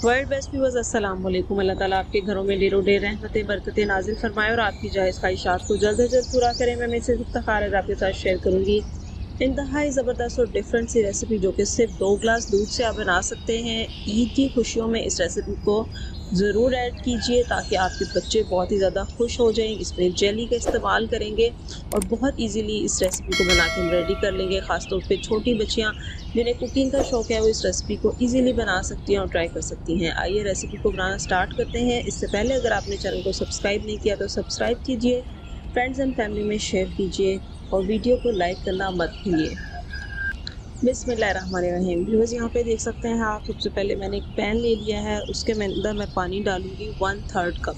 World best viewers अस्सलाम वालेकुम। अल्लाह ताला आपके घरों में डेरो डे रहमतें बरकतें नाजिल फरमाए और आपकी जायज़ ख्वाहिशात को जल्द से जल्द पूरा करें। मैं से इफ्तार आज आपके साथ शेयर करूंगी इंतहाई ज़बरदस्त और डिफरेंट सी रेसिपी जो कि सिर्फ 2 ग्लास दूध से आप बना सकते हैं। ईद की खुशियों में इस रेसिपी को ज़रूर ऐड कीजिए ताकि आपके बच्चे बहुत ही ज़्यादा खुश हो जाएं। इसमें जेली का इस्तेमाल करेंगे और बहुत इजीली इस रेसिपी को बना के हम रेडी कर लेंगे। ख़ासतौर पे छोटी बच्चियां जिन्हें कुकिंग का शौक़ है वो इस रेसिपी को इजीली बना सकती हैं और ट्राई कर सकती हैं। आइए रेसिपी को बनाना स्टार्ट करते हैं। इससे पहले अगर आपने चैनल को सब्सक्राइब नहीं किया तो सब्सक्राइब कीजिए, फ्रेंड्स एंड फैमिली में शेयर कीजिए और वीडियो को लाइक करना मत भूलिए। बिस्मिल्लाहिर्रहमानिर्रहीम। व्यूअर्स यहाँ पे देख सकते हैं आप, सबसे पहले मैंने एक पैन ले लिया है, उसके अंदर मैं पानी डालूंगी 1/3 कप।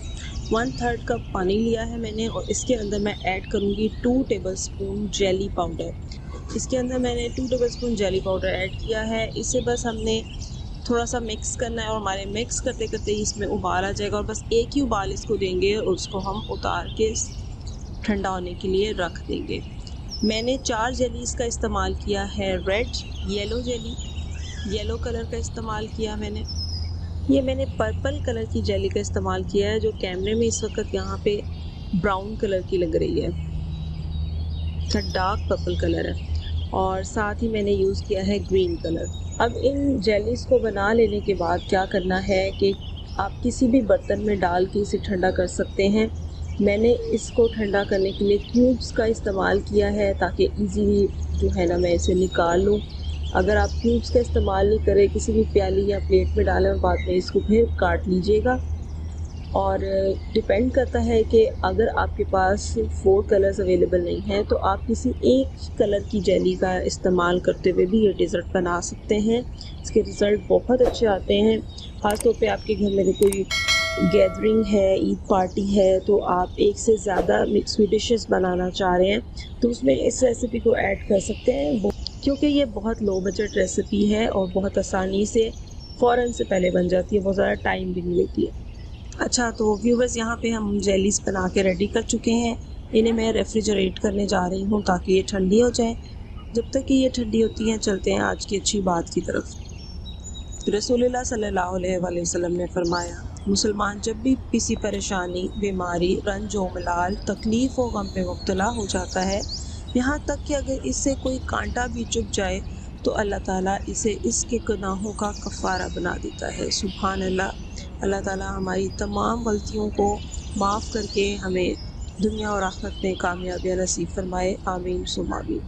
1/3 कप पानी लिया है मैंने और इसके अंदर मैं ऐड करूंगी 2 टेबलस्पून जेली पाउडर। इसके अंदर मैंने 2 टेबलस्पून जेली पाउडर ऐड किया है। इसे बस हमने थोड़ा सा मिक्स करना है और हमारे मिक्स करते करते ही इसमें उबाल आ जाएगा और बस एक ही उबाल इसको देंगे और उसको हम उतार के ठंडा होने के लिए रख देंगे। मैंने 4 जेलीज़ का इस्तेमाल किया है। Red yellow jelly, yellow colour का इस्तेमाल किया मैंने। ये मैंने पर्पल कलर की जेली का इस्तेमाल किया है जो कैमरे में इस वक्त यहाँ पे ब्राउन कलर की लग रही है, डार्क पर्पल कलर है। और साथ ही मैंने यूज़ किया है ग्रीन कलर। अब इन जेलीज़ को बना लेने के बाद क्या करना है कि आप किसी भी बर्तन में डाल के इसे ठंडा कर सकते हैं। मैंने इसको ठंडा करने के लिए क्यूब्स का इस्तेमाल किया है ताकि इजीली जो है ना मैं इसे निकाल लूँ। अगर आप क्यूब्स का इस्तेमाल नहीं करें, किसी भी प्याली या प्लेट में डालें और बाद में इसको फिर काट लीजिएगा। और डिपेंड करता है कि अगर आपके पास 4 कलर्स अवेलेबल नहीं हैं तो आप किसी एक कलर की जेली का इस्तेमाल करते हुए भी ये डेज़र्ट बना सकते हैं। इसके रिज़ल्ट बहुत अच्छे आते हैं। ख़ास तौर पे आपके घर में कोई गैदरिंग है, ईद पार्टी है, तो आप एक से ज़्यादा स्वीट डिशेस बनाना चाह रहे हैं तो उसमें इस रेसिपी को ऐड कर सकते हैं, क्योंकि ये बहुत लो बजट रेसिपी है और बहुत आसानी से फ़ौरन से पहले बन जाती है, बहुत ज़्यादा टाइम भी नहीं लेती है। अच्छा, तो व्यूवर्स यहाँ पे हम जेलीज़ बना के रेडी कर चुके हैं। इन्हें मैं रेफ्रिजरेट करने जा रही हूँ ताकि ये ठंडी हो जाए। जब तक कि ये ठंडी होती हैं चलते हैं आज की अच्छी बात की तरफ। रसूलुल्लाह सल्लल्लाहु अलैहि वसल्लम ने फरमाया, मुसलमान जब भी किसी परेशानी, बीमारी, रंज व मलाल, तकलीफ़ व गम में मुब्तला हो जाता है, यहाँ तक कि अगर इससे कोई कांटा भी चुभ जाए तो अल्लाह ताला इसे इसके गुनाहों का कफ़ारा बना देता है। सुभान अल्लाह। अल्लाह ताला हमारी तमाम गलतियों को माफ़ करके हमें दुनिया और आखिरत में कामयाबियाँ नसीब फरमाए। आमीन सुम्मा आमीन।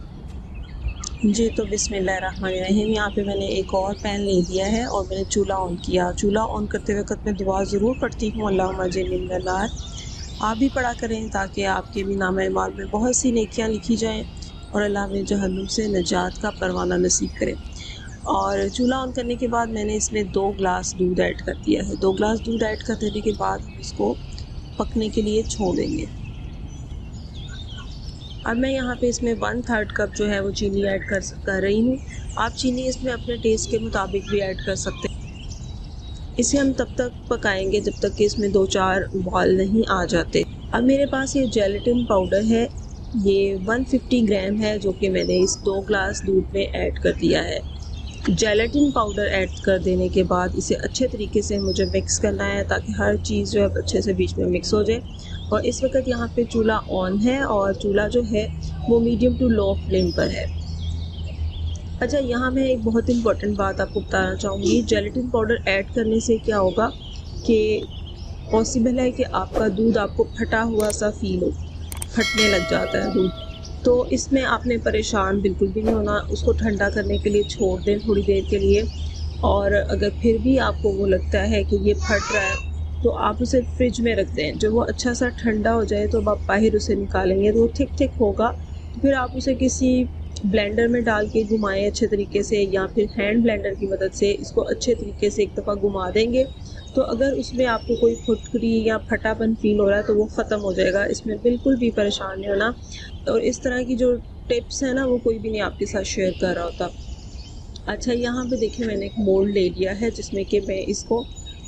जी, तो बिस्मिल्लाहिर्रहमानिर्रहीम। यहाँ पे मैंने एक और पैन ले लिया है और मैंने चूल्हा ऑन किया। चूल्हा ऑन करते वक्त मैं दुआ ज़रूर पढ़ती हूँ, अल्लाहुम्मा अज्जिरनी मिनन नार। आप भी पढ़ा करें ताकि आपके भी नाम एमाल में बहुत सी नेकियां लिखी जाएं और अल्लाह हमें जहन्नुम से निजात का परवाना नसीब करे। और चूल्हा ऑन करने के बाद मैंने इसमें 2 ग्लास दूध ऐड कर दिया है। 2 ग्लास दूध ऐड कर देने के बाद हम इसको पकने के लिए छोड़ देंगे। अब मैं यहाँ पे इसमें 1/3 कप जो है वो चीनी ऐड कर रही हूँ। आप चीनी इसमें अपने टेस्ट के मुताबिक भी ऐड कर सकते हैं। इसे हम तब तक पकाएंगे जब तक कि इसमें 2-4 उबाल नहीं आ जाते। अब मेरे पास ये जेलेटिन पाउडर है, ये 150 ग्राम है जो कि मैंने इस 2 ग्लास दूध में ऐड कर दिया है। जेलेटिन पाउडर ऐड कर देने के बाद इसे अच्छे तरीके से मुझे मिक्स करना है ताकि हर चीज़ जो है अच्छे से बीच में मिक्स हो जाए। और इस वक्त यहाँ पे चूल्हा ऑन है और चूल्हा जो है वो मीडियम टू लो फ्लेम पर है। अच्छा, यहाँ मैं एक बहुत इम्पॉर्टेंट बात आपको बताना चाहूँगी। जेलेटिन पाउडर ऐड करने से क्या होगा कि पॉसिबल है कि आपका दूध आपको फटा हुआ सा फील हो, फटने लग जाता है दूध। तो इसमें आपने परेशान बिल्कुल भी नहीं होना, उसको ठंडा करने के लिए छोड़ दें थोड़ी देर के लिए। और अगर फिर भी आपको वो लगता है कि ये फट रहा है तो आप उसे फ्रिज में रख दें। जब वो अच्छा सा ठंडा हो जाए तो आप बाहर उसे निकालेंगे तो वो थिक थिक होगा। तो फिर आप उसे किसी ब्लेंडर में डाल के घुमाएं अच्छे तरीके से, या फिर हैंड ब्लेंडर की मदद से इसको अच्छे तरीके से एक दफ़ा घुमा देंगे। तो अगर उसमें आपको कोई फुटकरी या फटापन फील हो रहा है तो वो ख़त्म हो जाएगा। इसमें बिल्कुल भी परेशान नहीं होना। और इस तरह की जो टिप्स हैं ना वो कोई भी नहीं आपके साथ शेयर कर रहा होता। अच्छा, यहाँ पे देखिए मैंने एक मोल्ड ले लिया है जिसमें कि मैं इसको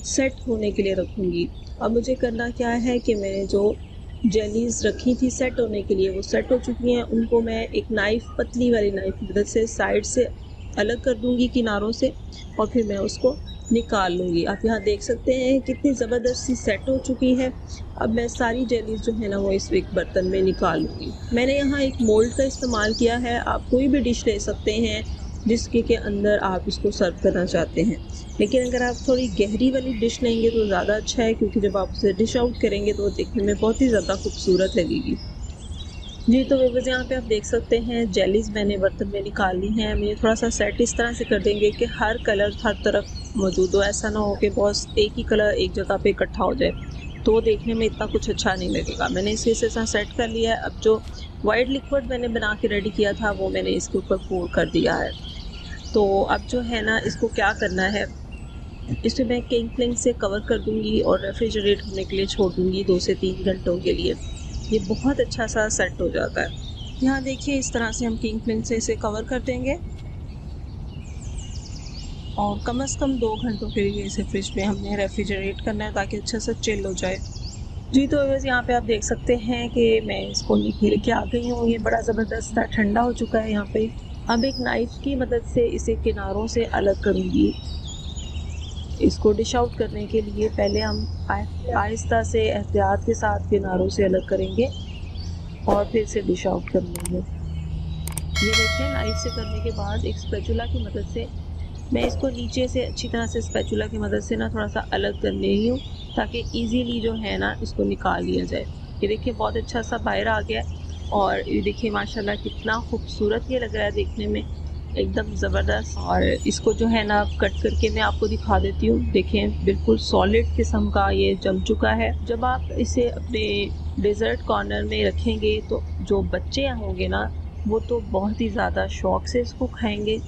सेट होने के लिए रखूँगी। अब मुझे करना क्या है कि मैंने जो जेलीज़ रखी थी सेट होने के लिए वो सेट हो चुकी हैं। उनको मैं एक नाइफ़, पतली वाली नाइफ़ की मदद से साइड से अलग कर दूँगी किनारों से और फिर मैं उसको निकाल लूँगी। आप यहाँ देख सकते हैं कितनी ज़बरदस्त सी सेट हो चुकी है। अब मैं सारी जेलीज़ जो है ना वो इस एक बर्तन में निकाल लूँगी। मैंने यहाँ एक मोल्ड का इस्तेमाल किया है, आप कोई भी डिश ले सकते हैं जिसके के अंदर आप इसको सर्व करना चाहते हैं। लेकिन अगर आप थोड़ी गहरी वाली डिश लेंगे तो ज़्यादा अच्छा है, क्योंकि जब आप उसे डिश आउट करेंगे तो वो देखने में बहुत ही ज़्यादा खूबसूरत लगेगी। जी, तो व्यूअर्स यहाँ पे आप देख सकते हैं जेलीज़ मैंने बर्तन में निकाल ली हैं। हम ये थोड़ा-सा सेट इस तरह से कर देंगे कि हर कलर हर तरफ मौजूद हो, ऐसा ना हो कि बहुत एक ही कलर एक जगह पे इकट्ठा हो जाए, तो वो देखने में इतना कुछ अच्छा नहीं लगेगा। मैंने इसे इस तरह सेट कर लिया है। अब जो व्हाइट लिक्विड मैंने बना के रेडी किया था वो मैंने इसके ऊपर पोर कर दिया है। तो अब जो है ना इसको क्या करना है, इसे मैं किंग फ्लेम से कवर कर दूँगी और रेफ्रिजरेट होने के लिए छोड़ दूँगी 2 से 3 घंटों के लिए। ये बहुत अच्छा सा सेट हो जाता है। यहाँ देखिए इस तरह से हम किंग फ्लेम से इसे कवर कर देंगे और कम से कम 2 घंटों के लिए इसे फ्रिज में हमने रेफ्रिजरेट करना है ताकि अच्छे से चिल हो जाए। जी, तो व्यूअर्स यहाँ पे आप देख सकते हैं कि मैं इसको निकाल के आ गई हूँ। ये बड़ा ज़बरदस्त ठंडा हो चुका है यहाँ पे। अब एक नाइफ़ की मदद से इसे किनारों से अलग करूँगी। इसको डिश आउट करने के लिए पहले हम आहिस्ता से एहतियात के साथ किनारों से अलग करेंगे और फिर इसे डिश आउट कर लेंगे। ये देखिए नाइफ से करने के बाद एक स्पैचुला की मदद से मैं इसको नीचे से अच्छी तरह से स्पैचुला की मदद से ना थोड़ा-सा अलग कर ले रही हूँ, ताकि ईज़िली जो है ना इसको निकाल लिया जाए। ये देखिए बहुत अच्छा सा बाहर आ गया है और ये देखिए माशाल्लाह कितना खूबसूरत ये लग रहा है देखने में, एकदम ज़बरदस्त। और इसको जो है ना कट करके मैं आपको दिखा देती हूँ। देखें बिल्कुल सॉलिड किस्म का ये जम चुका है। जब आप इसे अपने डेज़र्ट कॉर्नर में रखेंगे तो जो बच्चे होंगे ना वो तो बहुत ही ज़्यादा शौक़ से इसको खाएँगे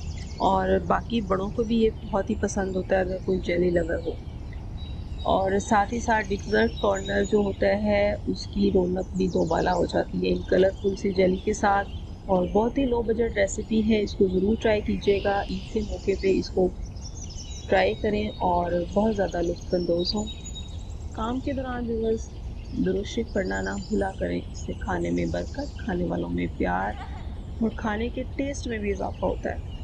और बाकी बड़ों को भी ये बहुत ही पसंद होता है अगर कोई जेली लवर हो। और साथ ही साथ डेज़र्ट कॉर्नर जो होता है उसकी रौनक भी दोबाला हो जाती है इन कलरफुल सी जेली के साथ। और बहुत ही लो बजट रेसिपी है, इसको ज़रूर ट्राई कीजिएगा। ईद के मौके पे इसको ट्राई करें और बहुत ज़्यादा लुत्फ़अंदोज़ हों। काम के दौरान व्यूअर्स दुरूद शरीफ पढ़ना ना भूला करें, इससे खाने में बरकत, खाने वालों में प्यार और खाने के टेस्ट में भी इज़ाफ़ा होता है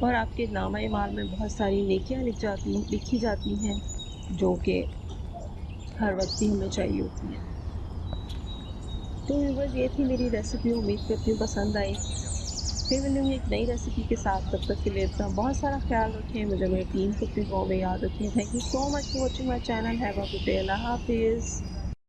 और आपके नामा-ए-माल में बहुत सारी नेकियां लिखी जाती हैं, जो कि हर वक्त ही हमें चाहिए होती हैं। तो व्यूअर्स ये थी मेरी रेसिपी, उम्मीद करती हूँ पसंद आई। फिर मिलूँगी एक नई रेसिपी के साथ, तब तक के लिए अपना बहुत सारा ख्याल रखें, मुझे मेरी टीम को अपनी दुआओं में याद रखें। Thank you so much for watching my channel. Have a good day. अल्लाह हाफ़िज़।